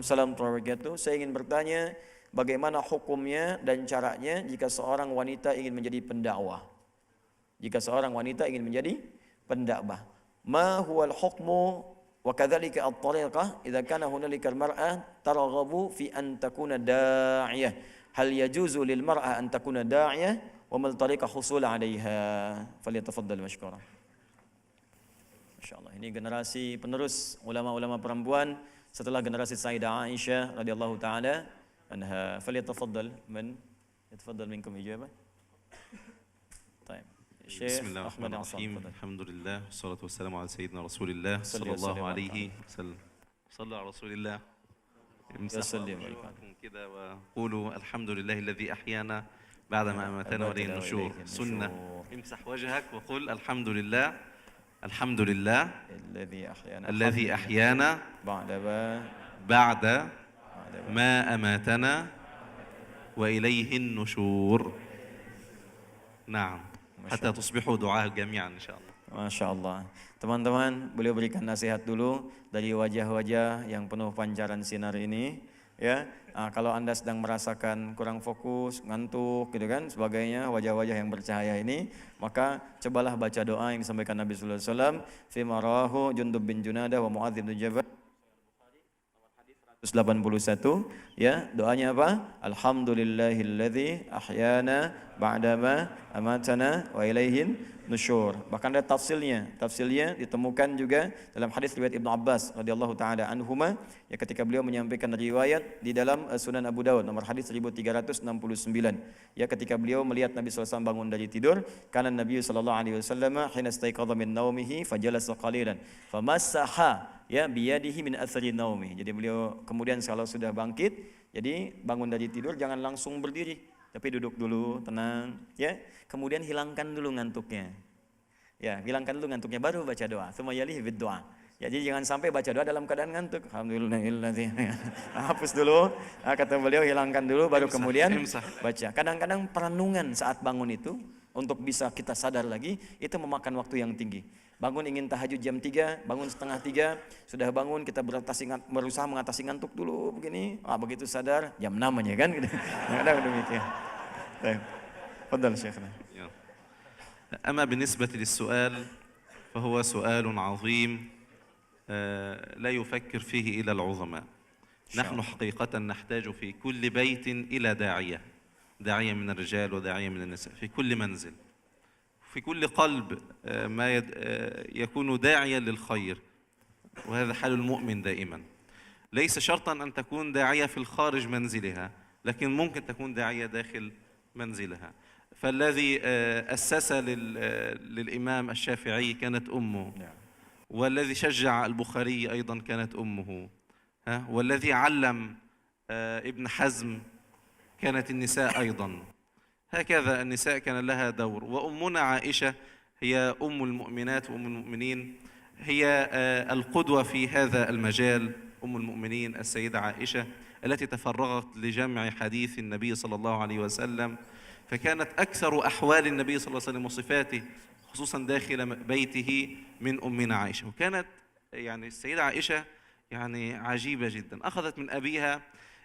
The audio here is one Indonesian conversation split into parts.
Waalaikumsalam warahmatullahi wabarakatuh. Saya ingin bertanya, bagaimana hukumnya dan caranya jika seorang wanita ingin menjadi pendakwah? Jika seorang wanita ingin menjadi pendakwah, ma huwal hukmu wa kadzalika at-tariqah idza kana hunalika al-mar'ah targhabu fi an takuna da'iyah. Hal yajuzu lil mar'ah an takuna da'iyah wa mal tariqah husul 'alayha? Falyatafaddal mashkura. Masyaallah, ini generasi penerus ulama-ulama perempuan setelah generasi Sayyidah Aisyah radhiyallahu taala anha. Falyatafaddal man yatafaddal minkum ijabah. Baik. Syekh Ahmad Bismillahirrahmanirrahim. Alhamdulillah wassalatu wassalamu ala sayyidina Rasulillah sallallahu alaihi wasallam. Sallu ala Rasulillah. امسحوا كده وقولوا الحمد لله الذي أحيانا بعدما أماتنا وإليه النشور. سنة. امسح وجهك وقل الحمد لله الحمد لله الذي أحيانا بعد ما أماتنا وإليه النشور. نعم. حتى تصبحوا دعاء جميعا إن شاء الله. Masya Allah. Teman-teman, beliau berikan nasihat dulu dari wajah-wajah yang penuh pancaran sinar ini. Ya, kalau Anda sedang merasakan kurang fokus, ngantuk, gitu kan, sebagainya, wajah-wajah yang bercahaya ini, maka cobalah baca doa yang disampaikan Nabi Sallallahu Alaihi Wasallam. Fi marahu Jundub bin Junadah wa Muadz bin Jabal. 181, ya, doanya apa? Alhamdulillahilladzi ahyana ba'dama amatana wa ilaihin nusyur. Bahkan ada tafsilnya ditemukan juga dalam hadis riwayat Ibnu Abbas radhiyallahu taala anhuma, ya, ketika beliau menyampaikan riwayat di dalam Sunan Abu Dawud nomor hadis 1369, ya, ketika beliau melihat Nabi SAW bangun dari tidur, kana Nabi sallallahu alaihi wasallam hina istaiqadha min naumihi fajalasa qalilan famassaha, ya, biyadihi min athari naumi. Jadi beliau kemudian kalau sudah bangkit, jadi bangun dari tidur jangan langsung berdiri, tapi duduk dulu, tenang, ya. Kemudian hilangkan dulu ngantuknya. Ya, hilangkan dulu ngantuknya baru baca doa. Tsumma yalihi bid-du'a. Ya, jadi jangan sampai baca doa dalam keadaan ngantuk. Alhamdulillahilladzi. Hapus dulu. Kata beliau hilangkan dulu baru kemudian baca. Kadang-kadang perenungan saat bangun itu untuk bisa kita sadar lagi itu memakan waktu yang tinggi. Bangun ingin tahajud jam 3, bangun setengah 3, sudah bangun kita berusaha mengatasi ngantuk dulu begini, begitu sadar jam 6 aja kan gitu. Kadang demikian. Baik. Fadhal Syekhna. أما بالنسبة للسؤال فهو سؤال عظيم لا يفكر فيه إلا العظماء. نحن حقيقة نحتاج في كل بيت إلى داعية من الرجال وداعية من النساء في كل منزل، في كل قلب ما يكون داعيا للخير، وهذا حال المؤمن دائما. ليس شرطا أن تكون داعية في الخارج منزلها، لكن ممكن تكون داعية داخل منزلها. فالذي أسس للإمام الشافعي كانت أمه، والذي شجع البخاري أيضا كانت أمه، والذي علم ابن حزم كانت النساء أيضا. هكذا النساء كان لها دور. وأمنا عائشة هي أم المؤمنات وأم المؤمنين، هي القدوة في هذا المجال. أم المؤمنين السيدة عائشة التي تفرغت لجمع حديث النبي صلى الله عليه وسلم، فكانت أكثر أحوال النبي صلى الله عليه وسلم وصفاته خصوصا داخل بيته من أمنا عائشة. وكانت يعني السيدة عائشة يعني عجيبة جدا، أخذت من أبيها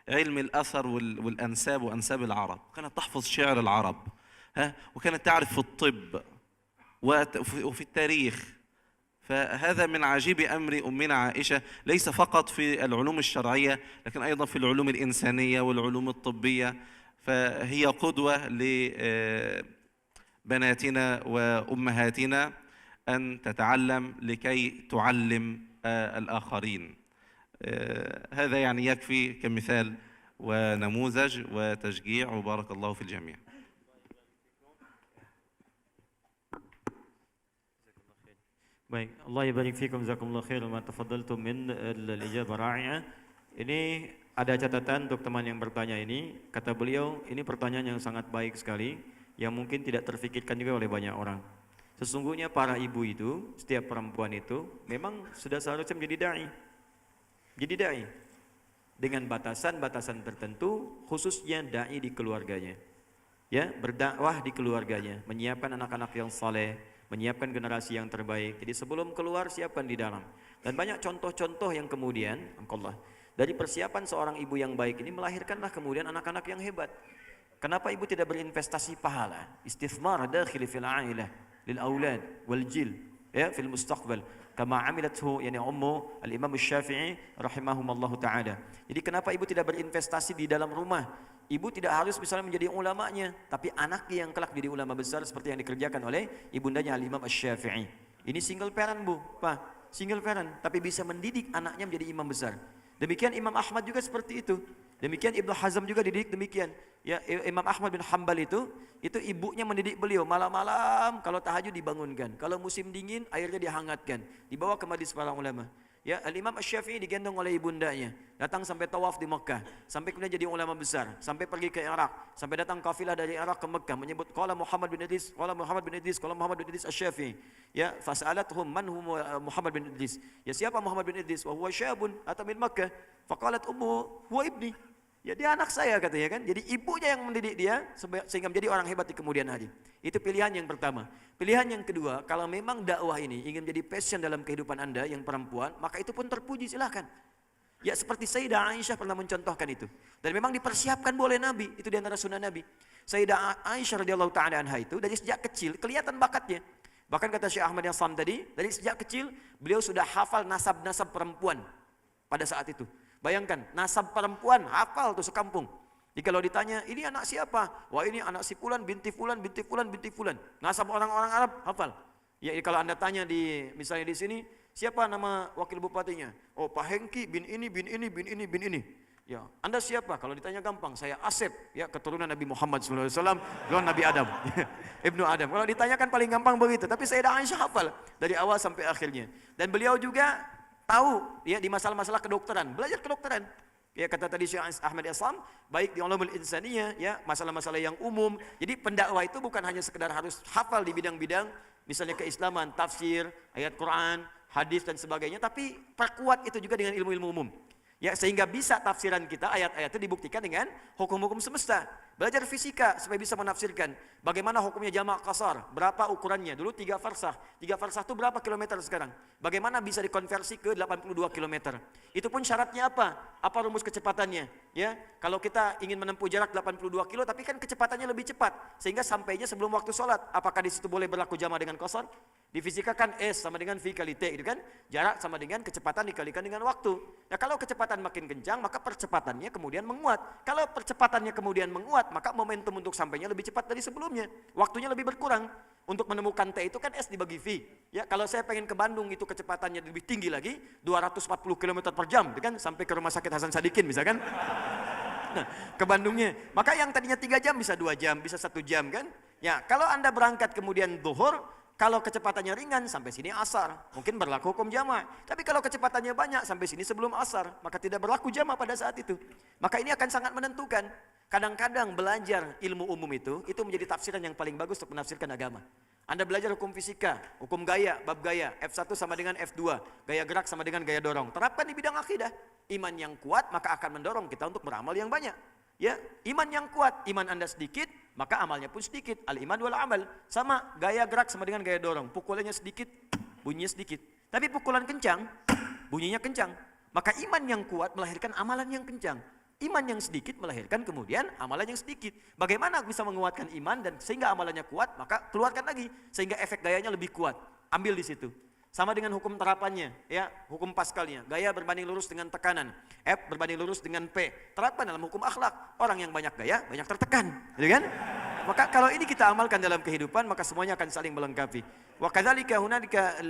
علم الأثر والأنساب وأنساب العرب، كانت تحفظ شعر العرب، وكانت تعرف في الطب وفي التاريخ. فهذا من عجيب أمر أمنا عائشة، ليس فقط في العلوم الشرعية لكن أيضا في العلوم الإنسانية والعلوم الطبية. فهي قدوة لبناتنا وأمهاتنا أن تتعلم لكي تعلم الآخرين. هذا يعني يكفي كمثال ونموذج وتشجيع، وبارك الله في الجميع. Baik, Allah yabarik fikum, jazakumullah khair ma tafadhaltum min al-ijabah ra'i'ah. Ini ada catatan untuk teman yang bertanya ini. Kata beliau, ini pertanyaan yang sangat baik sekali, yang mungkin tidak terfikirkan juga oleh banyak orang. Sesungguhnya para ibu itu, setiap perempuan itu memang sudah seharusnya menjadi dai. Jadi dai dengan batasan-batasan tertentu, khususnya dai di keluarganya. Ya, berdakwah di keluarganya, menyiapkan anak-anak yang saleh, menyiapkan generasi yang terbaik. Jadi sebelum keluar siapkan di dalam. Dan banyak contoh-contoh yang kemudian, Allah, Dari persiapan seorang ibu yang baik ini melahirkanlah kemudian anak-anak yang hebat. Kenapa ibu tidak berinvestasi pahala? Istithmar dakhili fil ailah lil aulad wal jil ya fil mustaqbal kama amilathu yani ummu al-Imam Asy-Syafi'i rahimahumallahu taala. Jadi kenapa ibu tidak berinvestasi di dalam rumah? Ibu tidak harus misalnya menjadi ulamanya, tapi anaknya yang kelak jadi ulama besar seperti yang dikerjakan oleh ibundanya al-Imam Asy-Syafi'i. Ini single parent, Bu, Pak. Single parent, tapi bisa mendidik anaknya menjadi imam besar. Demikian Imam Ahmad juga seperti itu. Demikian Ibnu Hazm juga dididik demikian. Ya, Imam Ahmad bin Hanbal itu ibunya mendidik beliau malam-malam kalau tahajud dibangunkan. Kalau musim dingin airnya dihangatkan, dibawa ke majlis para ulama. Ya, Al-Imam Asy-Syafi'i digendong oleh ibundanya, datang sampai tawaf di Mekah, sampai kemudian jadi ulama besar, sampai pergi ke Irak, sampai datang kafilah dari Irak ke Mekah menyebut qala Muhammad bin Idris, qala Muhammad bin Idris, qala Muhammad bin Idris Asy-Syafi'i. Ya, fas'alathum man huwa Muhammad bin Idris. Ya, siapa Muhammad bin Idris? Wa huwa syabun ata min Makkah. Faqalat ummu huwa ibni. Ya, dia anak saya katanya kan. Jadi ibunya yang mendidik dia sehingga menjadi orang hebat di kemudian hari. Itu pilihan yang pertama. Pilihan yang kedua, kalau memang dakwah ini ingin menjadi passion dalam kehidupan Anda yang perempuan, maka itu pun terpuji, silahkan. Ya, seperti Sayyidah Aisyah pernah mencontohkan itu. Dan memang dipersiapkan oleh Nabi, itu di antara sunnah Nabi. Sayyidah Aisyah radhiyallahu taala anha itu dari sejak kecil kelihatan bakatnya. Bahkan kata Syekh Ahmad Yassam tadi, dari sejak kecil beliau sudah hafal nasab-nasab perempuan pada saat itu. Bayangkan, nasab perempuan hafal tuh sekampung. Jadi kalau ditanya, ini anak siapa? Wah, ini anak si fulan binti fulan binti fulan binti fulan. Nasab orang-orang Arab hafal. Ya, kalau Anda tanya misalnya di sini, siapa nama wakil bupatinya? Oh, Pak Hengki bin ini bin ini bin ini bin ini. Ya, Anda siapa? Kalau ditanya gampang, saya Asep, ya keturunan Nabi Muhammad SAW, keturunan Nabi Adam, Ibnu Adam. Kalau ditanyakan paling gampang begitu, tapi Sayyidah Aisyah hafal dari awal sampai akhirnya. Dan beliau juga tahu ya di masalah-masalah kedokteran, belajar kedokteran. Ya, kata tadi Syekh Ahmad Yassam, baik di ulumul insaniyah ya, masalah-masalah yang umum. Jadi pendakwah itu bukan hanya sekedar harus hafal di bidang-bidang misalnya keislaman, tafsir, ayat Quran, hadis dan sebagainya, tapi perkuat itu juga dengan ilmu-ilmu umum. Ya, sehingga bisa tafsiran kita ayat-ayat itu dibuktikan dengan hukum-hukum semesta. Belajar fisika supaya bisa menafsirkan bagaimana hukumnya jamak qasar, berapa ukurannya. Dulu 3 farsah. 3 farsah itu berapa kilometer sekarang? Bagaimana bisa dikonversi ke 82 kilometer? Itu pun syaratnya apa? Apa rumus kecepatannya? Ya, kalau kita ingin menempuh jarak 82 kilo tapi kan kecepatannya lebih cepat sehingga sampainya sebelum waktu sholat. Apakah di situ boleh berlaku jamak dengan qasar? Di fisika kan S sama dengan V kali T, gitu kan? Jarak sama dengan kecepatan dikalikan dengan waktu. Ya, kalau kecepatan makin kencang, maka percepatannya kemudian menguat. Kalau percepatannya kemudian menguat, maka momentum untuk sampainya lebih cepat dari sebelumnya. Waktunya lebih berkurang. Untuk menemukan T itu kan S dibagi V. Ya, kalau saya pengen ke Bandung itu kecepatannya lebih tinggi lagi, 240 km per jam, gitu kan? Sampai ke rumah sakit Hasan Sadikin misalkan. Nah, ke Bandungnya. Maka yang tadinya 3 jam bisa 2 jam, bisa 1 jam kan? Ya, kalau Anda berangkat kemudian zuhur, kalau kecepatannya ringan sampai sini asar, mungkin berlaku hukum jamak. Tapi kalau kecepatannya banyak sampai sini sebelum asar, maka tidak berlaku jamak pada saat itu. Maka ini akan sangat menentukan. Kadang-kadang belajar ilmu umum itu menjadi tafsiran yang paling bagus untuk menafsirkan agama. Anda belajar hukum fisika, hukum gaya, bab gaya, F1 sama dengan F2, gaya gerak sama dengan gaya dorong. Terapkan di bidang akidah. Iman yang kuat maka akan mendorong kita untuk beramal yang banyak. Ya, iman yang kuat, iman Anda sedikit, maka amalnya pun sedikit. Al-iman wal amal. Sama, gaya gerak sama dengan gaya dorong. Pukulannya sedikit, bunyinya sedikit. Tapi pukulan kencang, bunyinya kencang. Maka iman yang kuat melahirkan amalan yang kencang. Iman yang sedikit melahirkan kemudian amalan yang sedikit. Bagaimana bisa menguatkan iman dan sehingga amalannya kuat, maka keluarkan lagi. Sehingga efek gayanya lebih kuat. Ambil di situ. Sama dengan hukum terapannya, ya, hukum Pascalnya. Gaya berbanding lurus dengan tekanan. F berbanding lurus dengan P. Terapkan dalam hukum akhlak. Orang yang banyak gaya, banyak tertekan. Gitu kan? Maka kalau ini kita amalkan dalam kehidupan, maka semuanya akan saling melengkapi. Wa kadzalika hunalika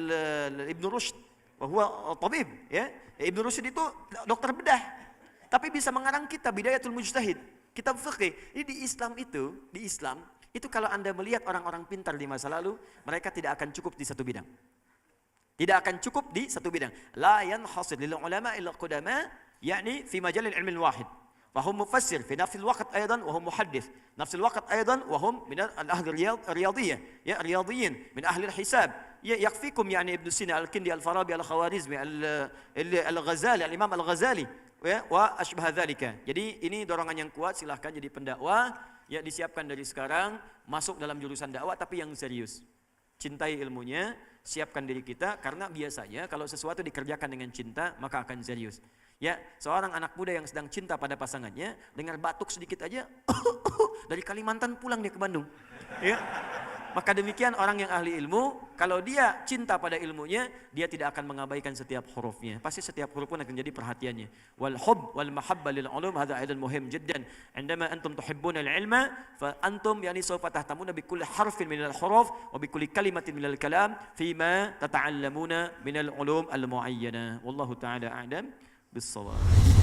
Ibnu Rusyd wa huwa tabib, ya. Ibnu Rusyd itu dokter bedah. Tapi bisa mengarang kitab Bidayatul Mujtahid, kitab fikih. Ini di Islam itu kalau Anda melihat orang-orang pintar di masa lalu, mereka tidak akan cukup di satu bidang. Tidak akan cukup di satu bidang. La yanhasid lil ulama illa qudama, yakni fi majal al-ilm al-wahid. Fahum mufassir fi nafs al-waqt aidan wa hum muhaddith. Nafs al-waqt aidan wa hum min al-ahli riyadiyah, ya riyadiyin min ahli al-hisab. Ya yakfikum yani Ibn Sina, Al-Kindi, Al-Farabi, Al-Khawarizmi, Al-Ghazali, Al-Imam Al-Ghazali, ya, wa asbah dzalika. Jadi ini dorongan yang kuat, silahkan jadi pendakwah, ya disiapkan dari sekarang masuk dalam jurusan dakwah tapi yang serius. Cintai ilmunya, siapkan diri kita, karena biasanya kalau sesuatu dikerjakan dengan cinta maka akan serius. Ya, seorang anak muda yang sedang cinta pada pasangannya, dengar batuk sedikit aja, dari Kalimantan pulang dia ke Bandung. Ya. Maka demikian orang yang ahli ilmu, kalau dia cinta pada ilmunya, dia tidak akan mengabaikan setiap hurufnya. Pasti setiap huruf pun akan jadi perhatiannya. Wal hub wal mahabba lil ulum hadza aidan muhim jiddan. Indama antum tuhibbuna al ilma fa antum yani sawfa tahtamuna bi kulli harfin min al huruf wa bi kulli kalimatin min al kalam fima tata'allamuna min al ulum al muayyana. Wallahu ta'ala a'lam bis-shawab.